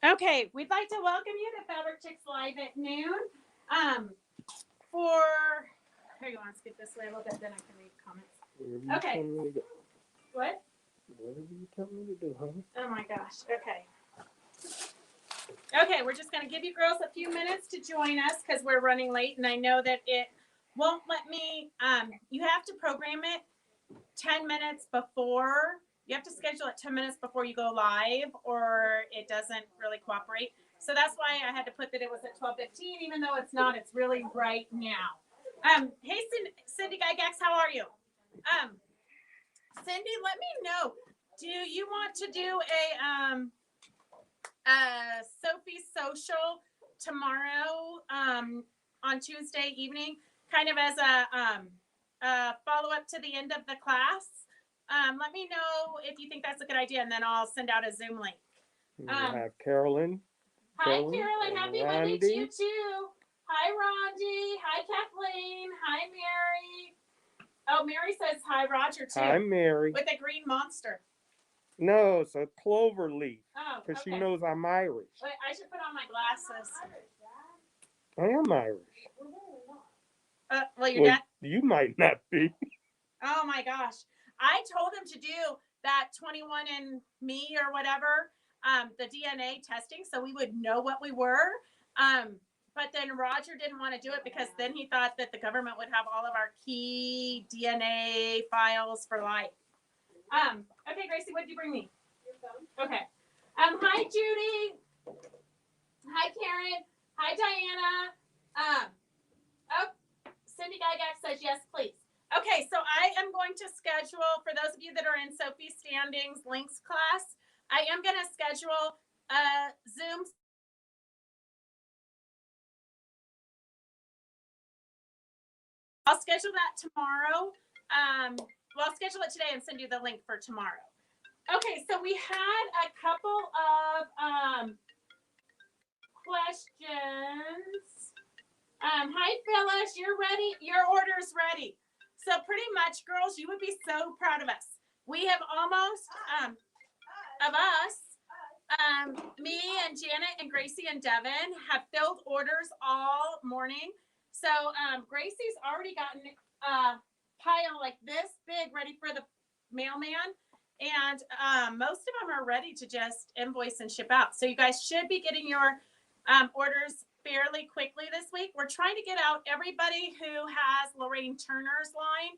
Okay, we'd like to welcome you to Fabric Chicks Live at noon. For here, you want to skip this way a little bit, then I can read comments. Okay. What? Whatever you tell me to do, honey. Oh my gosh. Okay. Okay, we're just going to give you girls a few minutes to join us because we're running late, and I know that it won't let me. You have to program it 10 minutes before. You have to schedule it 10 minutes before you go live, or it doesn't really cooperate. So that's why I had to put that it was at 12:15, even though it's not. It's really right now. Hey, Cindy Gygax, how are you? Cindy, let me know. Do you want to do a Sophie social tomorrow on Tuesday evening, kind of as a follow up to the end of the class? Let me know if you think that's a good idea, and then I'll send out a Zoom link. We have Carolyn. Hi, Carolyn. Happy Monday to you, too. Hi, Rondi. Hi, Kathleen. Hi, Mary. Oh, Mary says hi, Roger, too. Hi, Mary. With a green monster. No, it's a clover leaf. Oh, because okay. she knows I'm Irish. Wait, I should put on my glasses. I am Irish. Well, your dad. You might not be. Oh my gosh. I told him to do that 21andMe or whatever, the DNA testing, so we would know what we were. But then Roger didn't want to do it because then he thought that the government would have all of our key DNA files for life. Okay, Gracie, what did you bring me? Your phone. Okay. Hi, Judy. Hi, Karen. Hi, Diana. Cindy Gygax says yes, please. Okay, so I am going to schedule, for those of you that are in Sophie Standing's links class, I am going to schedule a Zoom. I'll schedule that tomorrow. Well, I'll schedule it today and send you the link for tomorrow. Okay, so we had a couple of questions. Hi, Phyllis. You're ready? Your order's ready. So pretty much, girls, you would be so proud of us. We have almost, of us, me and Janet and Gracie and Devin have filled orders all morning. So Gracie's already gotten a pile like this big ready for the mailman. And most of them are ready to just invoice and ship out. So you guys should be getting your orders fairly quickly this week. We're trying to get out everybody who has Lorraine Turner's line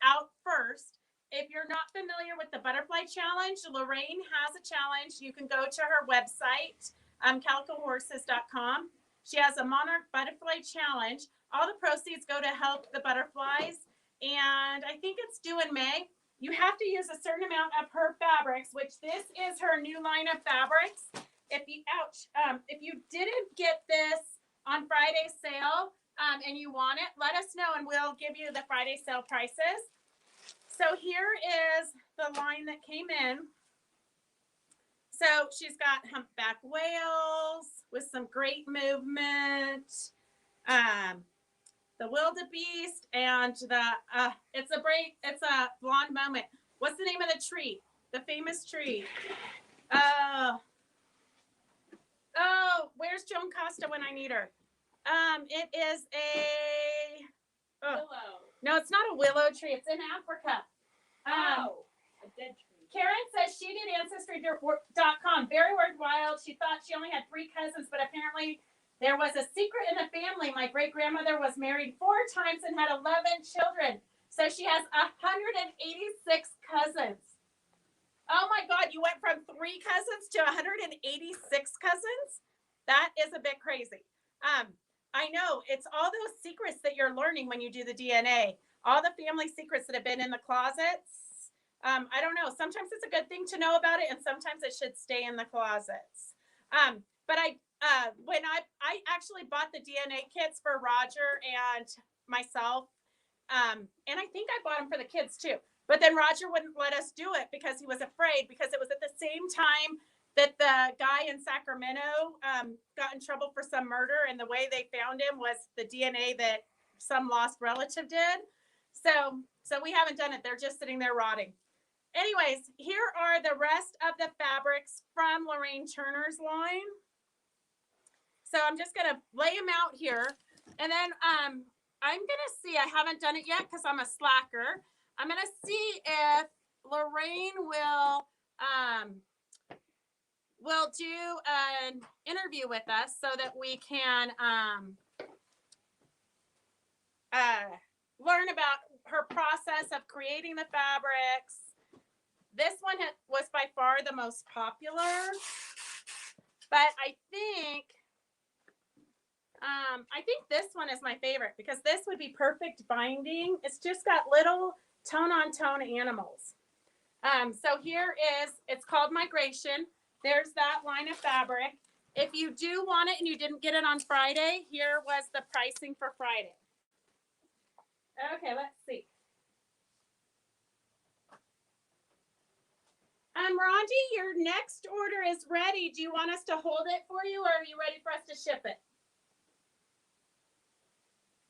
out first. If you're not familiar with the butterfly challenge, Lorraine has a challenge. You can go to her website, calicohorses.com. She has a monarch butterfly challenge. All the proceeds go to help the butterflies. And I think it's due in May. You have to use a certain amount of her fabrics, which this is her new line of fabrics. If you didn't get this on Friday's sale and you want it, let us know and we'll give you the Friday sale prices. So here is the line that came in. So she's got humpback whales with some great movement. The wildebeest and it's a blonde moment. What's the name of the tree? The famous tree. Where's Joan Costa when I need her? It is a willow. No, it's not a willow tree. It's in Africa. A dead tree. Karen says she did Ancestry.com. Very worthwhile. She thought she only had 3 cousins, but apparently there was a secret in the family. My great grandmother was married 4 times and had 11 children. So she has 186 cousins. Oh my God, you went from 3 cousins to 186 cousins? That is a bit crazy. I know, it's all those secrets that you're learning when you do the DNA. All the family secrets that have been in the closets. I don't know, sometimes it's a good thing to know about it, and sometimes it should stay in the closets. But when I actually bought the DNA kits for Roger and myself, and I think I bought them for the kids too. But then Roger wouldn't let us do it because he was afraid, because it was at the same time that the guy in Sacramento got in trouble for some murder, and the way they found him was the DNA that some lost relative did. So we haven't done it. They're just sitting there rotting. Anyways, here are the rest of the fabrics from Lorraine Turner's line. So I'm just going to lay them out here. And then I'm going to see, I haven't done it yet because I'm a slacker. I'm going to see if Lorraine will do an interview with us so that we can learn about her process of creating the fabrics. This one was by far the most popular, but I think this one is my favorite because this would be perfect binding. It's just got little tone on tone animals. So here is, it's called Migration. There's that line of fabric. If you do want it and you didn't get it on Friday, here was the pricing for Friday. Okay, let's see. Rondi, your next order is ready. Do you want us to hold it for you, or are you ready for us to ship it?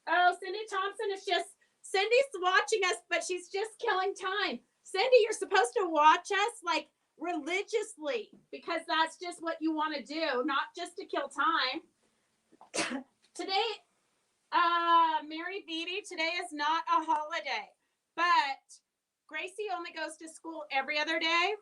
Oh, Cindy Thompson is just, Cindy's watching us, but she's just killing time. Cindy, you're supposed to watch us like religiously because that's just what you want to do, not just to kill time. Today, Mary Beatty, today is not a holiday, but Gracie only goes to school every other day,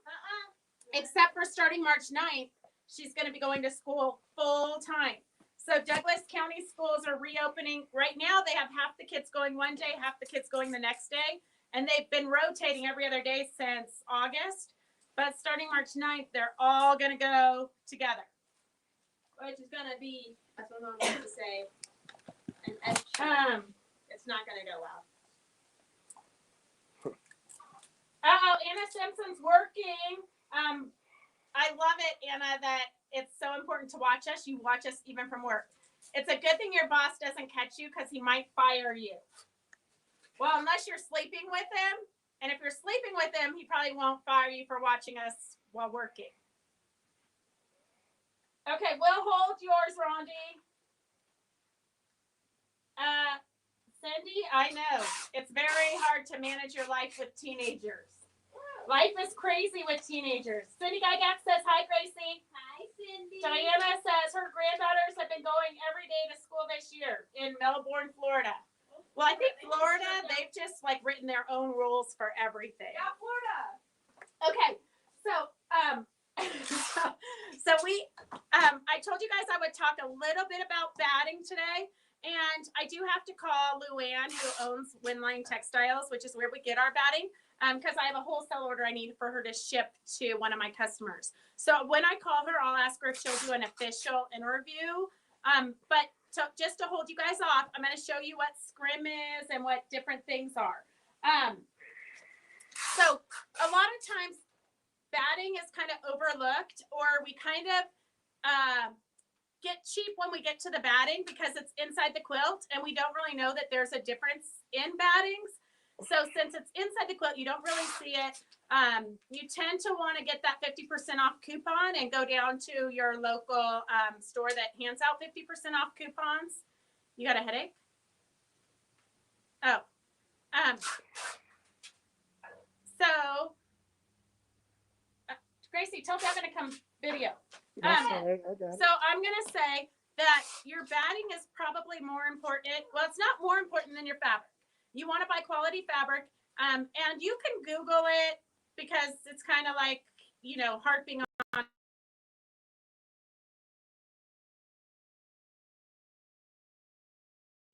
except for starting March 9th. She's going to be going to school full time. So Douglas County schools are reopening. Right now, they have half the kids going one day, half the kids going the next day. And they've been rotating every other day since August. But starting March 9th, they're all going to go together. Which is going to be, I don't know what to say. It's not going to go well. Uh-oh, Anna Simpson's working. I love it, Anna, that it's so important to watch us. You watch us even from work. It's a good thing your boss doesn't catch you because he might fire you. Well, unless you're sleeping with him. And if you're sleeping with him, he probably won't fire you for watching us while working. Okay, we'll hold yours, Rondi. Cindy, I know. It's very hard to manage your life with teenagers. Life is crazy with teenagers. Cindy Gygax says, hi, Gracie. Hi, Cindy. Diana says her granddaughters have been going every day to school this year in Melbourne, Florida. Well, I think Florida, they've just like written their own rules for everything. Yeah, Florida. Okay, so I told you guys I would talk a little bit about batting today. And I do have to call Luann, who owns Windline Textiles, which is where we get our batting, because I have a wholesale order I need for her to ship to one of my customers. So when I call her, I'll ask her if she'll do an official interview. But just to hold you guys off, I'm going to show you what Scrum is and what different things are. So a lot of times batting is kind of overlooked, or we kind of get cheap when we get to the batting because it's inside the quilt and we don't really know that there's a difference in battings. So since it's inside the quilt, you don't really see it. You tend to want to get that 50% off coupon and go down to your local store that hands out 50% off coupons. You got a headache? Oh. So, Gracie, tell Devin to come video. That's all right, I got it. So I'm going to say that your batting is probably more important. Well, it's not more important than your fabric. You want to buy quality fabric, and you can Google it because it's kind of like, you know, harping on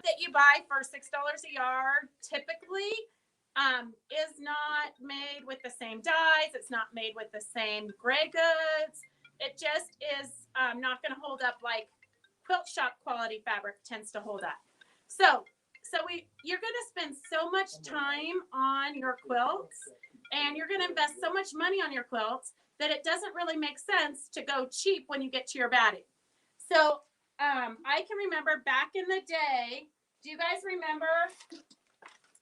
that you buy for $6 a yard typically is not made with the same dyes. It's not made with the same gray goods. It just is not going to hold up like quilt shop quality fabric tends to hold up. So you're going to spend so much time on your quilts, and you're going to invest so much money on your quilts that it doesn't really make sense to go cheap when you get to your batting. So I can remember back in the day. Do you guys remember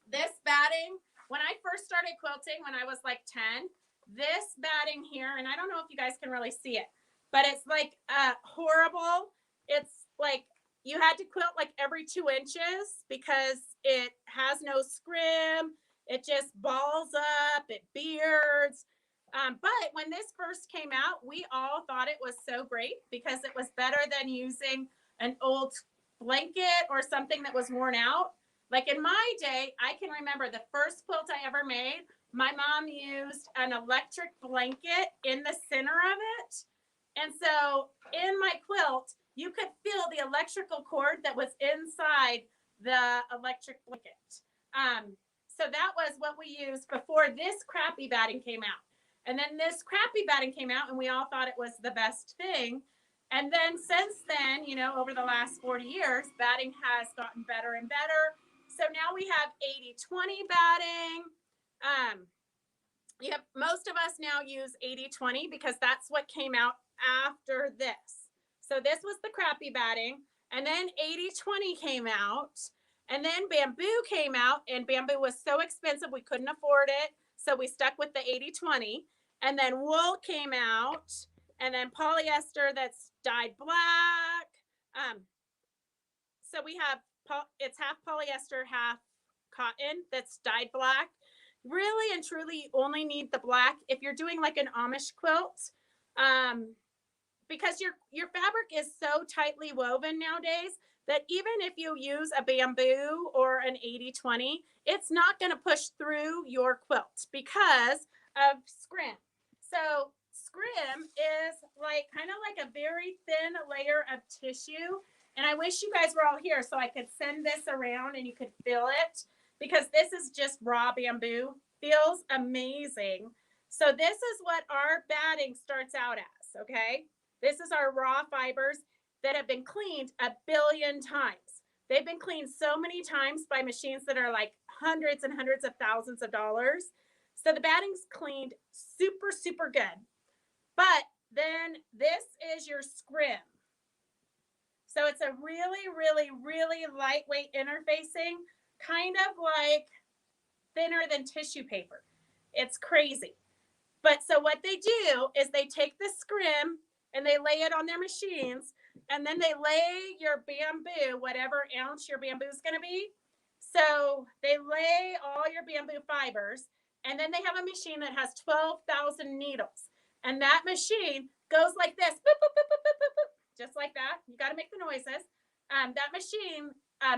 this batting? When I first started quilting, when I was like 10, this batting here, and I don't know if you guys can really see it, but it's like horrible. It's like you had to quilt like every 2 inches because it has no scrim. It just balls up, it beards. But when this first came out, we all thought it was so great because it was better than using an old blanket or something that was worn out. Like in my day, I can remember the first quilt I ever made. My mom used an electric blanket in the center of it. And so in my quilt, you could feel the electrical cord that was inside the electric blanket. So that was what we used before this crappy batting came out. And then this crappy batting came out, and we all thought it was the best thing. And then since then, you know, over the last 40 years, batting has gotten better and better. So now we have 80-20 batting. Most of us now use 80-20 because that's what came out after this. So this was the crappy batting, and then 80-20 came out, and then bamboo came out, and bamboo was so expensive we couldn't afford it, so we stuck with the 80-20. And then wool came out, and then polyester that's dyed black. So we have it's half polyester, half cotton that's dyed black. Really and truly, you only need the black if you're doing like an Amish quilt, because your fabric is so tightly woven nowadays that even if you use a bamboo or an 80-20, it's not going to push through your quilt because of scrim. So scrim is like kind of like a very thin layer of tissue. And I wish you guys were all here so I could send this around and you could feel it, because this is just raw bamboo. Feels amazing. So this is what our batting starts out as, okay? This is our raw fibers that have been cleaned 1 billion times. They've been cleaned so many times by machines that are like hundreds and hundreds of thousands of dollars. So the batting's cleaned super, super good. But then this is your scrim. So it's a really, really, really lightweight interfacing, kind of like thinner than tissue paper. It's crazy. But so what they do is they take the scrim and they lay it on their machines, and then they lay your bamboo, whatever ounce your bamboo is going to be. So they lay all your bamboo fibers, and then they have a machine that has 12,000 needles. And that machine goes like this, boop, boop, boop, boop, boop, boop, just like that. You got to make the noises. That machine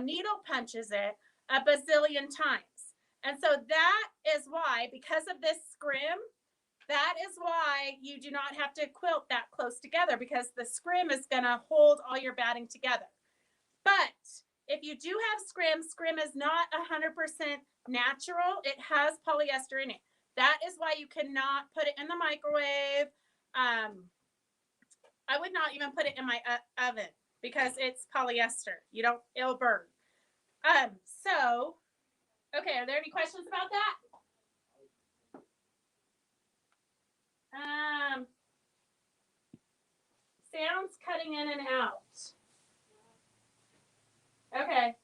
needle punches it a bazillion times. And so that is why, because of this scrim, that is why you do not have to quilt that close together, because the scrim is going to hold all your batting together. But if you do have scrim is not 100% natural. It has polyester in it. That is why you cannot put it in the microwave. I would not even put it in my oven because it's polyester. It'll burn. So, okay, are there any questions about that? Sounds cutting in and out. Okay.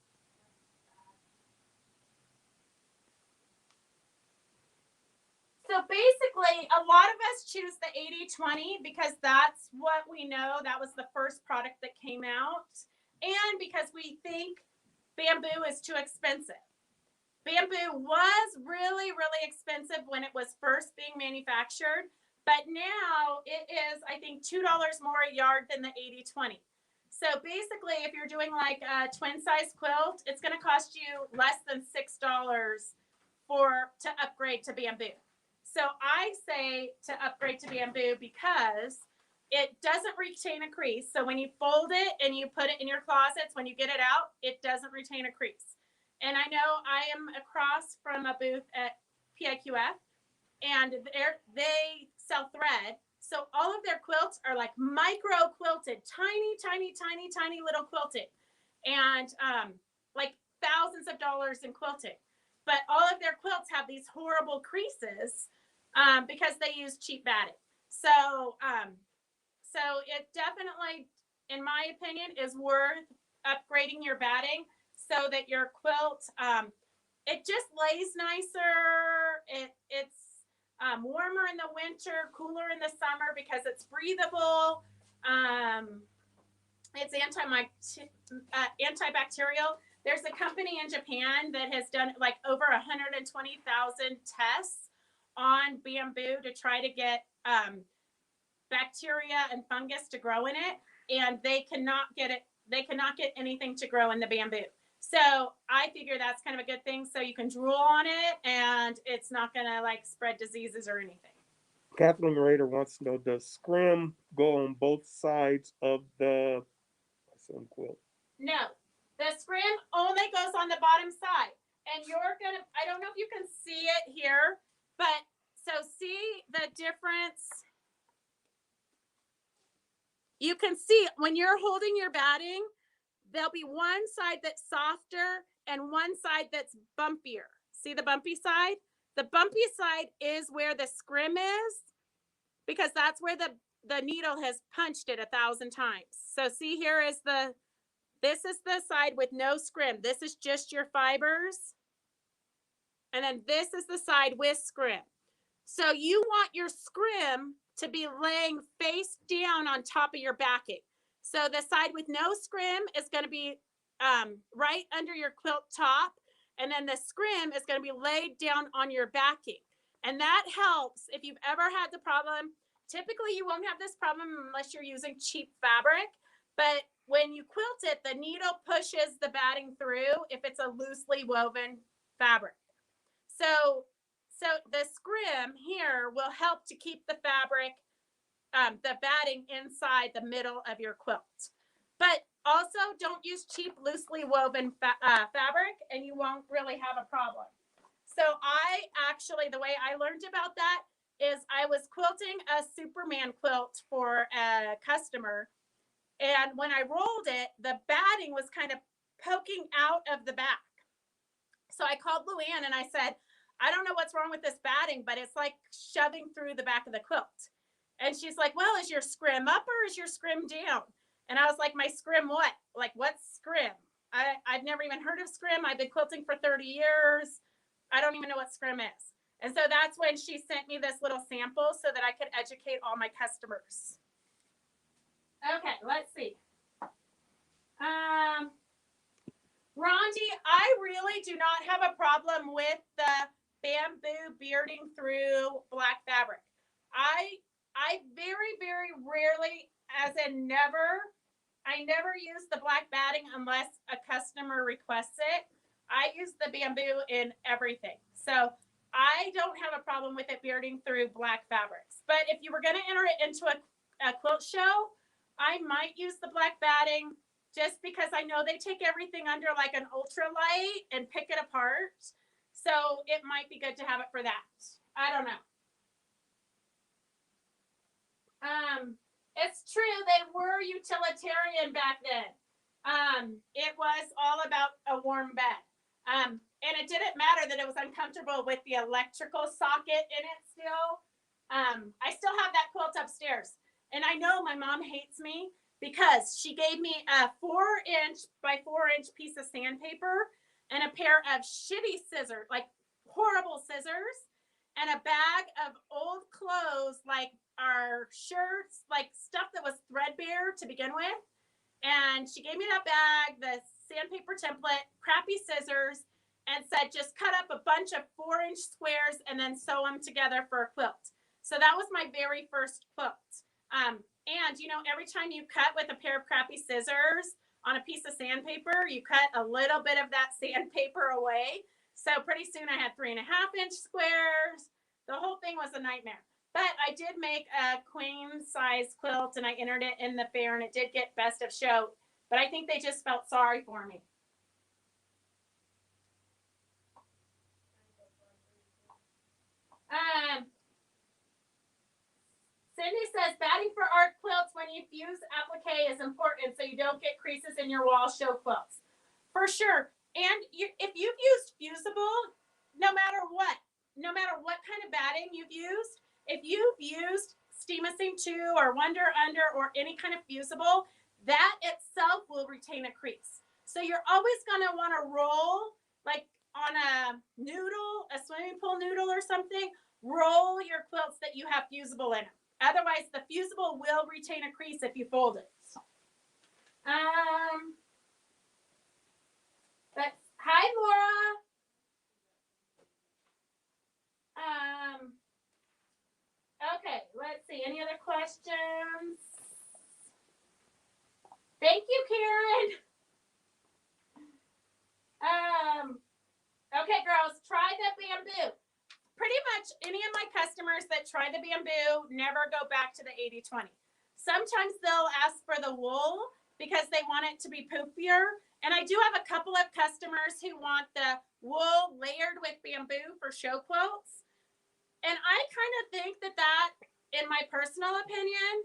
So basically, a lot of us choose the 80-20 because that's what we know. That was the first product that came out. And because we think bamboo is too expensive. Bamboo was really, really expensive when it was first being manufactured. But now it is, I think, $2 more a yard than the 80-20. So basically, if you're doing like a twin size quilt, it's going to cost you less than $6 to upgrade to bamboo. So I say to upgrade to bamboo because it doesn't retain a crease. So when you fold it and you put it in your closets, when you get it out, it doesn't retain a crease. And I know I am across from a booth at PIQF, and they sell thread. So all of their quilts are like micro quilted, tiny, tiny, tiny, tiny little quilted, and like thousands of dollars in quilting. But all of their quilts have these horrible creases because they use cheap batting. So it definitely, in my opinion, is worth upgrading your batting so that your quilt, it just lays nicer. It's warmer in the winter, cooler in the summer because it's breathable. It's antibacterial. There's a company in Japan that has done like over 120,000 tests on bamboo to try to get bacteria and fungus to grow in it, and they cannot get it. they cannot get anything to grow in the bamboo. So I figure that's kind of a good thing. So you can drool on it and it's not going to like spread diseases or anything. Kathleen Rader wants to know, does Scrum go on both sides of the quilt? No, the scrim only goes on the bottom side. And you're going to, I don't know if you can see it here, but so see the difference. You can see when you're holding your batting, there'll be one side that's softer and one side that's bumpier. See the bumpy side? The bumpy side is where the scrim is because that's where the needle has punched it 1,000 times. So see here is this is the side with no scrim. This is just your fibers. And then this is the side with scrim. So you want your scrim to be laying face down on top of your backing. So the side with no scrim is going to be right under your quilt top. And then the scrim is going to be laid down on your backing. And that helps if you've ever had the problem. Typically, you won't have this problem unless you're using cheap fabric. But when you quilt it, the needle pushes the batting through if it's a loosely woven fabric. So the scrim here will help to keep the fabric, the batting inside the middle of your quilt. But also don't use cheap loosely woven fabric and you won't really have a problem. So I actually, the way I learned about that is I was quilting a Superman quilt for a customer. And when I rolled it, the batting was kind of poking out of the back. So I called Luann and I said, I don't know what's wrong with this batting, but it's like shoving through the back of the quilt. And she's like, well, is your scrim up or is your scrim down? And I was like, my scrim what? Like, what's scrim? I've never even heard of scrim. I've been quilting for 30 years. I don't even know what scrim is. And so that's when she sent me this little sample so that I could educate all my customers. Okay, let's see. Rondi, I really do not have a problem with the bamboo bearding through black fabric. I very, very rarely, as in never, I never use the black batting unless a customer requests it. I use the bamboo in everything. So I don't have a problem with it bearding through black fabrics. But if you were going to enter it into a quilt show, I might use the black batting just because I know they take everything under like an ultralight and pick it apart. So it might be good to have it for that. I don't know. It's true, they were utilitarian back then. It was all about a warm bed. And it didn't matter that it was uncomfortable with the electrical socket in it still. I still have that quilt upstairs. And I know my mom hates me because she gave me a 4-inch by 4-inch piece of sandpaper and a pair of shitty scissors, like horrible scissors, and a bag of old clothes, like our shirts, like stuff that was threadbare to begin with. And she gave me that bag, the sandpaper template, crappy scissors, and said, just cut up a bunch of 4-inch squares and then sew them together for a quilt. So that was my very first quilt. And, you know, every time you cut with a pair of crappy scissors on a piece of sandpaper, you cut a little bit of that sandpaper away. So pretty soon I had 3.5-inch squares. The whole thing was a nightmare. But I did make a queen size quilt and I entered it in the fair and it did get best of show. But I think they just felt sorry for me. Cindy says batting for art quilts when you fuse applique is important so you don't get creases in your wall show quilts. For sure. And if you've used fusible, no matter what kind of batting you've used, if you've used Steamicine 2 or Wonder Under or any kind of fusible, that itself will retain a crease. So you're always going to want to roll like on a noodle, a swimming pool noodle or something, roll your quilts that you have fusible in them. Otherwise, the fusible will retain a crease if you fold it. But hi, Laura. Okay, let's see. Any other questions? Thank you, Karen. Okay, girls, try the bamboo. Pretty much any of my customers that try the bamboo never go back to the 80-20. Sometimes they'll ask for the wool because they want it to be poofier. And I do have a couple of customers who want the wool layered with bamboo for show quilts. And I kind of think that, in my personal opinion,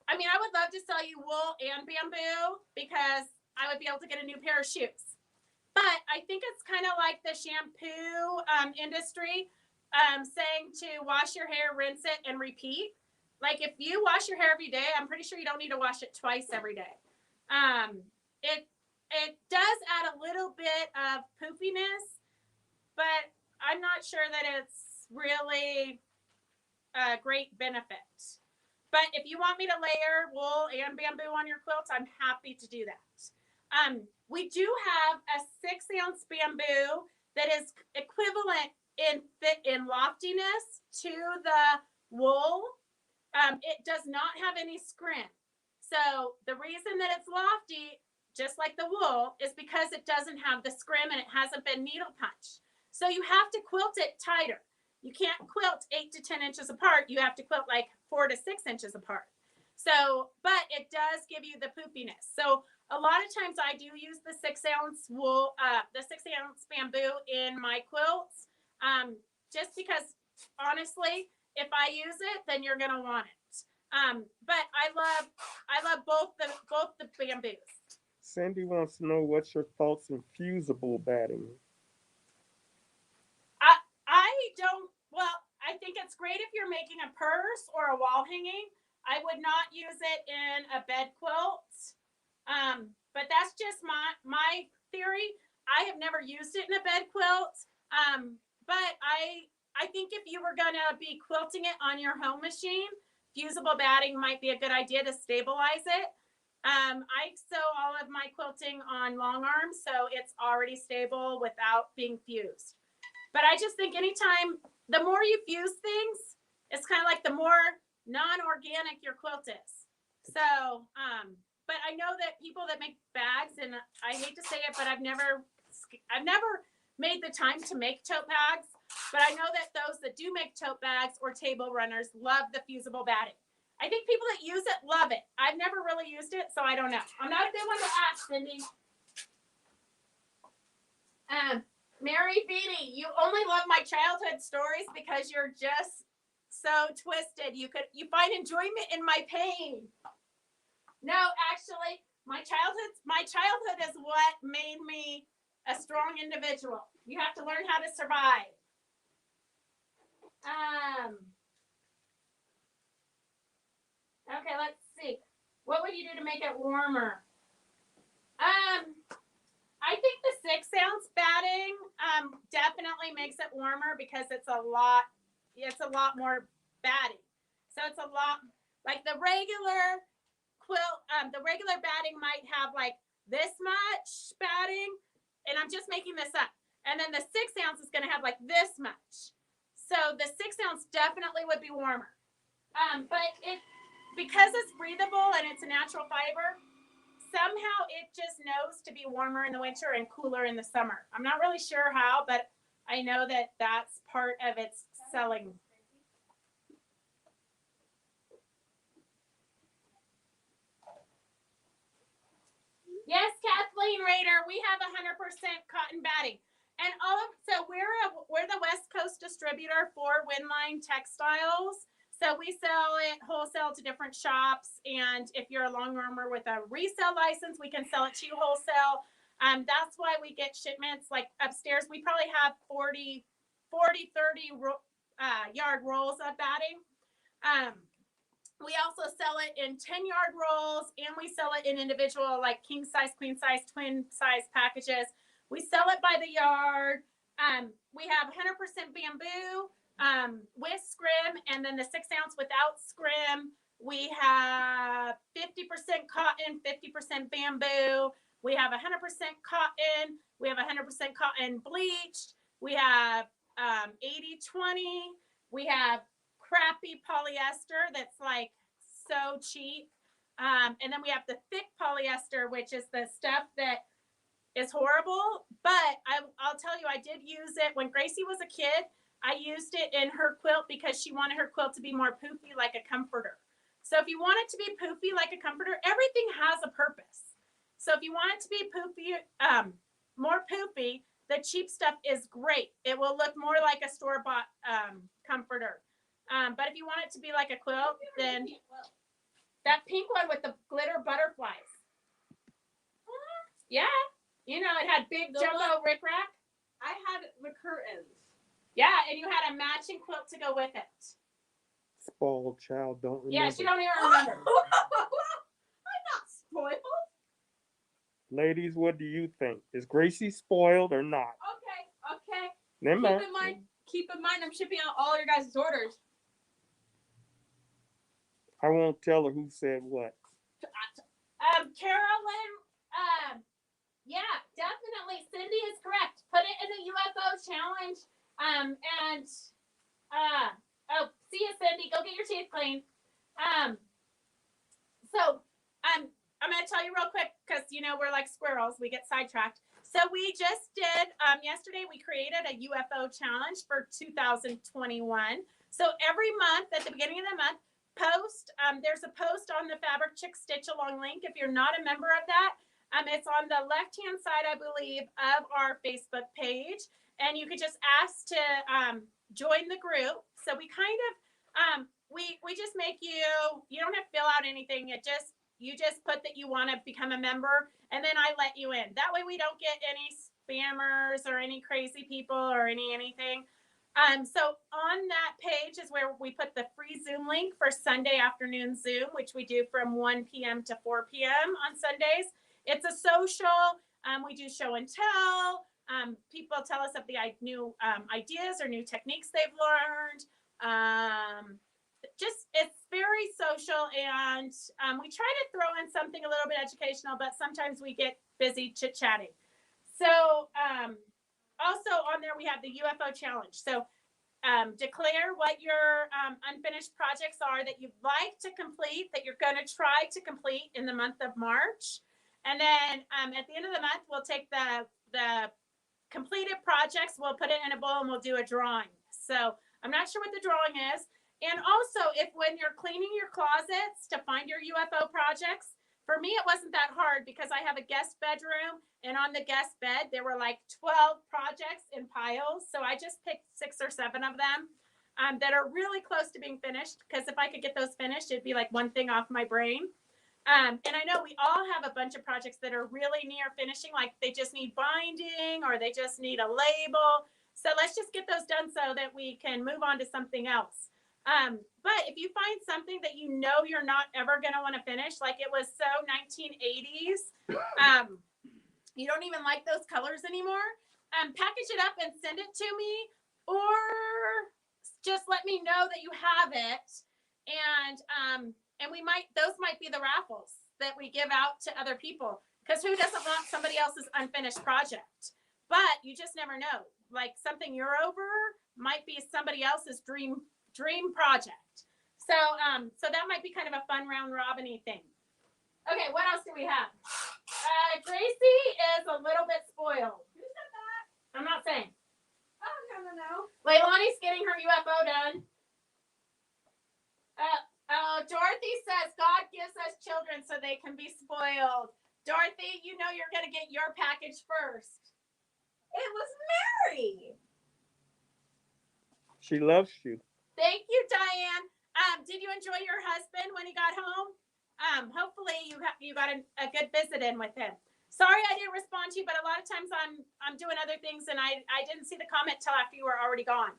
I mean, I would love to sell you wool and bamboo because I would be able to get a new pair of shoes. But I think it's kind of like the shampoo industry saying to wash your hair, rinse it, and repeat. Like if you wash your hair every day, I'm pretty sure you don't need to wash it twice every day. It does add a little bit of poofiness, but I'm not sure that it's really a great benefit. But if you want me to layer wool and bamboo on your quilts, I'm happy to do that. We do have a 6-ounce bamboo that is equivalent in loftiness to the wool. It does not have any scrim. So the reason that it's lofty, just like the wool, is because it doesn't have the scrim and it hasn't been needle punched. So you have to quilt it tighter. You can't quilt 8 to 10 inches apart. You have to quilt like 4 to 6 inches apart. So, but it does give you the poofiness. So a lot of times I do use the 6-ounce wool, the 6-ounce bamboo in my quilts, just because honestly, if I use it, then you're gonna want it. But I love both the bamboos. Sandy wants to know what's your thoughts on fusible batting. I don't. Well, I think it's great if you're making a purse or a wall hanging. I would not use it in a bed quilt. But that's just my theory. I have never used it in a bed quilt. But I think if you were gonna be quilting it on your home machine, fusible batting might be a good idea to stabilize it. I sew all of my quilting on long arms, so it's already stable without being fused. But I just think anytime, the more you fuse things, it's kind of like the more non-organic your quilt is. So, but I know that people that make bags, and I hate to say it, but I've never made the time to make tote bags. But I know that those that do make tote bags or table runners love the fusible batting. I think people that use it love it. I've never really used it, so I don't know. I'm not a good one to ask, Cindy. Mary Beatty, you only love my childhood stories because you're just so twisted. You find enjoyment in my pain. No, actually, my childhood is what made me a strong individual. You have to learn how to survive. Okay, let's see. What would you do to make it warmer? I think the 6-ounce batting definitely makes it warmer because it's a lot more batting. So it's a lot like the regular quilt. The regular batting might have like this much batting, and I'm just making this up. And then the 6-ounce is going to have like this much. So the 6-ounce definitely would be warmer. But because it's breathable and it's a natural fiber, somehow it just knows to be warmer in the winter and cooler in the summer. I'm not really sure how, but I know that that's part of its selling. Yes, Kathleen Rader, we have 100% cotton batting. And so we're the West Coast distributor for Windline Textiles. So we sell it wholesale to different shops. And if you're a long armor with a resale license, we can sell it to you wholesale. That's why we get shipments like upstairs. We probably have 30 yard rolls of batting. We also sell it in 10-yard rolls, and we sell it in individual like king size, queen size, twin size packages. We sell it by the yard. We have 100% bamboo with scrim, and then the 6-ounce without scrim. We have 50% cotton, 50% bamboo. We have 100% cotton. We have 100% cotton bleached. We have 80-20. We have crappy polyester that's like so cheap. And then we have the thick polyester, which is the stuff that is horrible. But I'll tell you, I did use it when Gracie was a kid. I used it in her quilt because she wanted her quilt to be more poofy, like a comforter. So if you want it to be poofy like a comforter, everything has a purpose. So if you want it to be poofy, more poofy, the cheap stuff is great. It will look more like a store-bought comforter. But if you want it to be like a quilt, then that pink one with the glitter butterflies. Yeah. You know, it had big jumbo rickrack. I had the curtains. Yeah, and you had a matching quilt to go with it. Spoiled child, don't remember. Yeah, she don't even remember. I'm not spoiled. Ladies, what do you think? Is Gracie spoiled or not? Okay. Never mind. Keep in mind, I'm shipping out all your guys' orders. I won't tell her who said what. Carolyn, yeah, definitely. Cindy is correct. Put it in the UFO challenge. Oh, see you, Cindy. Go get your teeth cleaned. I'm gonna tell you real quick because you know we're like squirrels. We get sidetracked. So we just did yesterday. We created a UFO challenge for 2021. So every month at the beginning of the month, there's a post on the Fabric Chick Stitch Along link. If you're not a member of that, it's on the left-hand side, I believe, of our Facebook page, and you could just ask to join the group. So we kind of we just make you don't have to fill out anything. You just put that you want to become a member, and then I let you in. That way we don't get any spammers or any crazy people or anything. So on that page is where we put the free Zoom link for Sunday afternoon Zoom, which we do from 1 p.m. to 4 p.m. on Sundays. It's a social. We do show and tell. People tell us of the new ideas or new techniques they've learned. It's very social, and we try to throw in something a little bit educational, but sometimes we get busy chit-chatting. So also on there we have the UFO challenge. So declare what your unfinished projects are that you'd like to complete, that you're going to try to complete in the month of March. And then at the end of the month, we'll take the completed projects, we'll put it in a bowl, and we'll do a drawing. So I'm not sure what the drawing is. And also, if when you're cleaning your closets to find your UFO projects, for me, it wasn't that hard because I have a guest bedroom, and on the guest bed, there were like 12 projects in piles. So I just picked 6 or 7 of them that are really close to being finished, because if I could get those finished, it'd be like one thing off my brain. And I know we all have a bunch of projects that are really near finishing, like they just need binding or they just need a label. So let's just get those done so that we can move on to something else. But if you find something that you know you're not ever going to want to finish, like it was so 1980s, you don't even like those colors anymore, package it up and send it to me, or just let me know that you have it. And those might be the raffles that we give out to other people, because who doesn't want somebody else's unfinished project? But you just never know. Like something you're over might be somebody else's dream project. So that might be kind of a fun round robin-y thing. Okay, what else do we have? Gracie is a little bit spoiled. Who said that? I'm not saying. Oh, no. Leilani's getting her UFO done. Dorothy says God gives us children so they can be spoiled. Dorothy, you know you're going to get your package first. It was Mary. She loves you. Thank you, Diane. Did you enjoy your husband when he got home? Hopefully you got a good visit in with him. Sorry I didn't respond to you, but a lot of times I'm doing other things and I didn't see the comment till after you were already gone.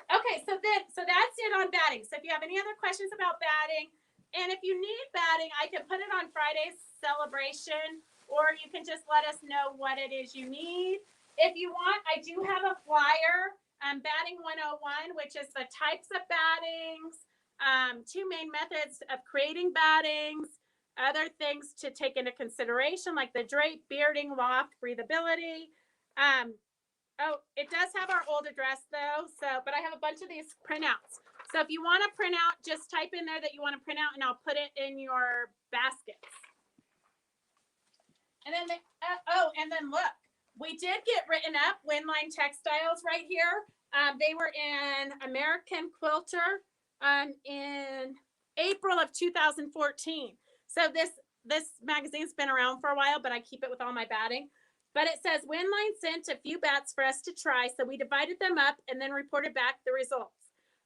Okay, so that's it on batting. So if you have any other questions about batting, and if you need batting, I can put it on Friday's celebration, or you can just let us know what it is you need. If you want, I do have a flyer, Batting 101, which is the types of battings, 2 main methods of creating battings, other things to take into consideration, like the drape, bearding, loft, breathability. Oh, it does have our old address though. But I have a bunch of these printouts. So if you want to print out, just type in there that you want to print out and I'll put it in your baskets. And then, and then look, we did get written up, Windline Textiles right here. They were in American Quilter in April of 2014. So this magazine's been around for a while, but I keep it with all my batting. But it says Windline sent a few bats for us to try, so we divided them up and then reported back the results.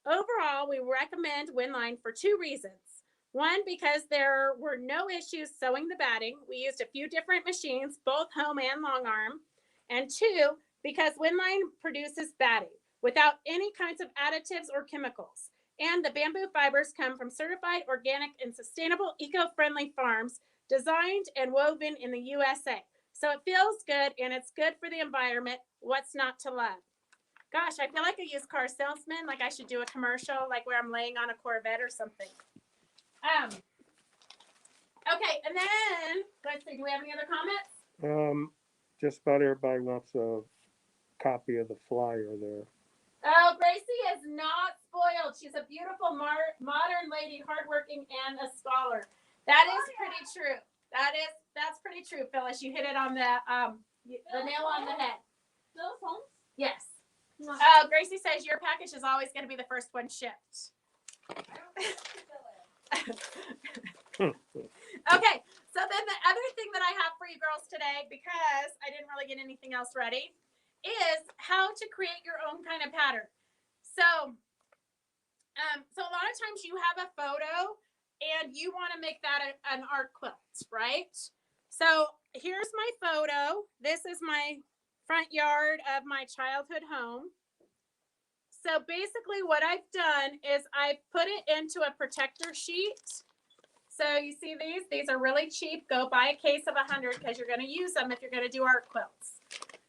Overall, we recommend Windline for 2 reasons. 1, because there were no issues sewing the batting. We used a few different machines, both home and long arm. And 2, because Windline produces batting without any kinds of additives or chemicals. And the bamboo fibers come from certified organic and sustainable eco-friendly farms designed and woven in the USA. So it feels good and it's good for the environment. What's not to love? Gosh, I feel like a used car salesman. Like I should do a commercial, like where I'm laying on a Corvette or something. Okay, and then let's see. Do we have any other comments? Just about everybody wants a copy of the flyer there. Oh, Gracie is not spoiled. She's a beautiful modern lady, hardworking, and a scholar. That is pretty true. That's pretty true, Phyllis. You hit it on the nail on the head. Those homes? Yes. Gracie says your package is always going to be the first one shipped. Okay, so then the other thing that I have for you girls today, because I didn't really get anything else ready, is how to create your own kind of pattern. So, so a lot of times you have a photo and you want to make that an art quilt, right? So here's my photo. This is my front yard of my childhood home. So basically what I've done is I put it into a protector sheet. So you see these are really cheap. Go buy a case of 100 because you're going to use them if you're going to do art quilts.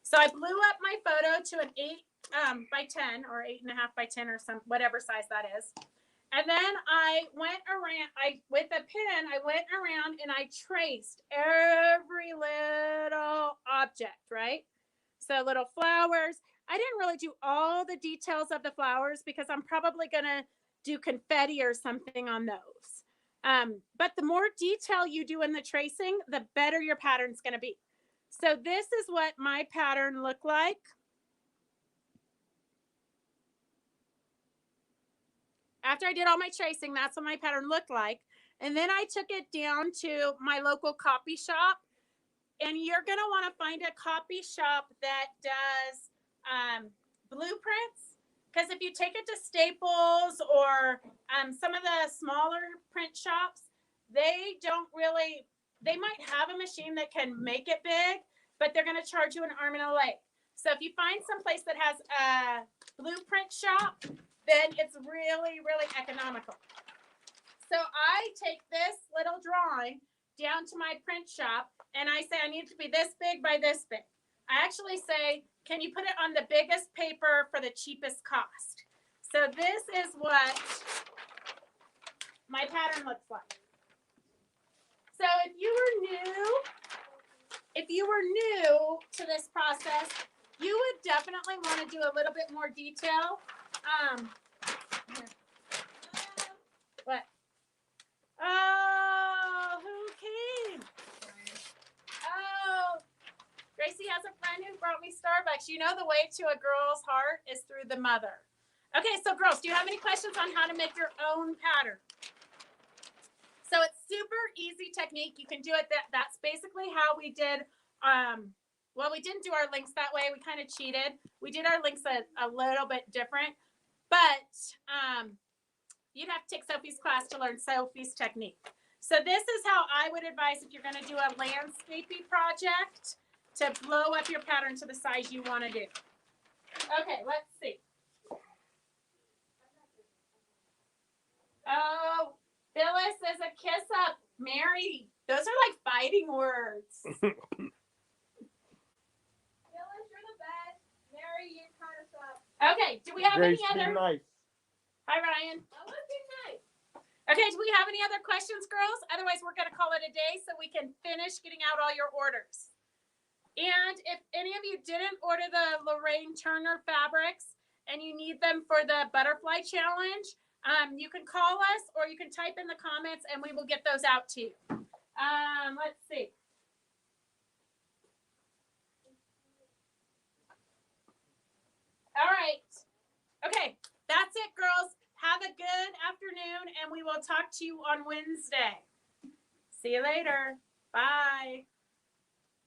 So I blew up my photo to an 8 by 10 or 8.5 by 10 or some whatever size that is. And then I went around, with a pen, I went around and I traced every little object, right? So little flowers. I didn't really do all the details of the flowers because I'm probably going to do confetti or something on those. But the more detail you do in the tracing, the better your pattern's going to be. So this is what my pattern looked like. After I did all my tracing, that's what my pattern looked like. And then I took it down to my local copy shop. And you're going to want to find a copy shop that does blueprints. Because if you take it to Staples or some of the smaller print shops, they might have a machine that can make it big, but they're going to charge you an arm and a leg. So if you find some place that has a blueprint shop, then it's really, really economical. So I take this little drawing down to my print shop and I say, I need it to be this big by this big. I actually say, can you put it on the biggest paper for the cheapest cost? So this is what my pattern looks like. So if you were new to this process, you would definitely want to do a little bit more detail. What? Oh, who came? Oh, Gracie has a friend who brought me Starbucks. You know the way to a girl's heart is through the mother. Okay, so girls, do you have any questions on how to make your own pattern? So it's super easy technique. You can do it. That's basically how we did. Well, we didn't do our links that way. We kind of cheated. We did our links a little bit different. But you'd have to take Sophie's class to learn Sophie's technique. So this is how I would advise if you're going to do a landscaping project to blow up your pattern to the size you want to do. Okay, let's see. Oh, Phyllis says a kiss up. Mary, those are like fighting words. Phyllis, you're the best. Mary, you kind of suck. Okay, do we have Grace, any other? be nice. Hi, Ryan. I want to be nice. Okay, do we have any other questions, girls? Otherwise, we're going to call it a day so we can finish getting out all your orders. And if any of you didn't order the Lorraine Turner fabrics and you need them for the butterfly challenge, You can call us or you can type in the comments and we will get those out to you. Let's see. All right. Okay, that's it, girls. Have a good afternoon and we will talk to you on Wednesday. See you later. Bye.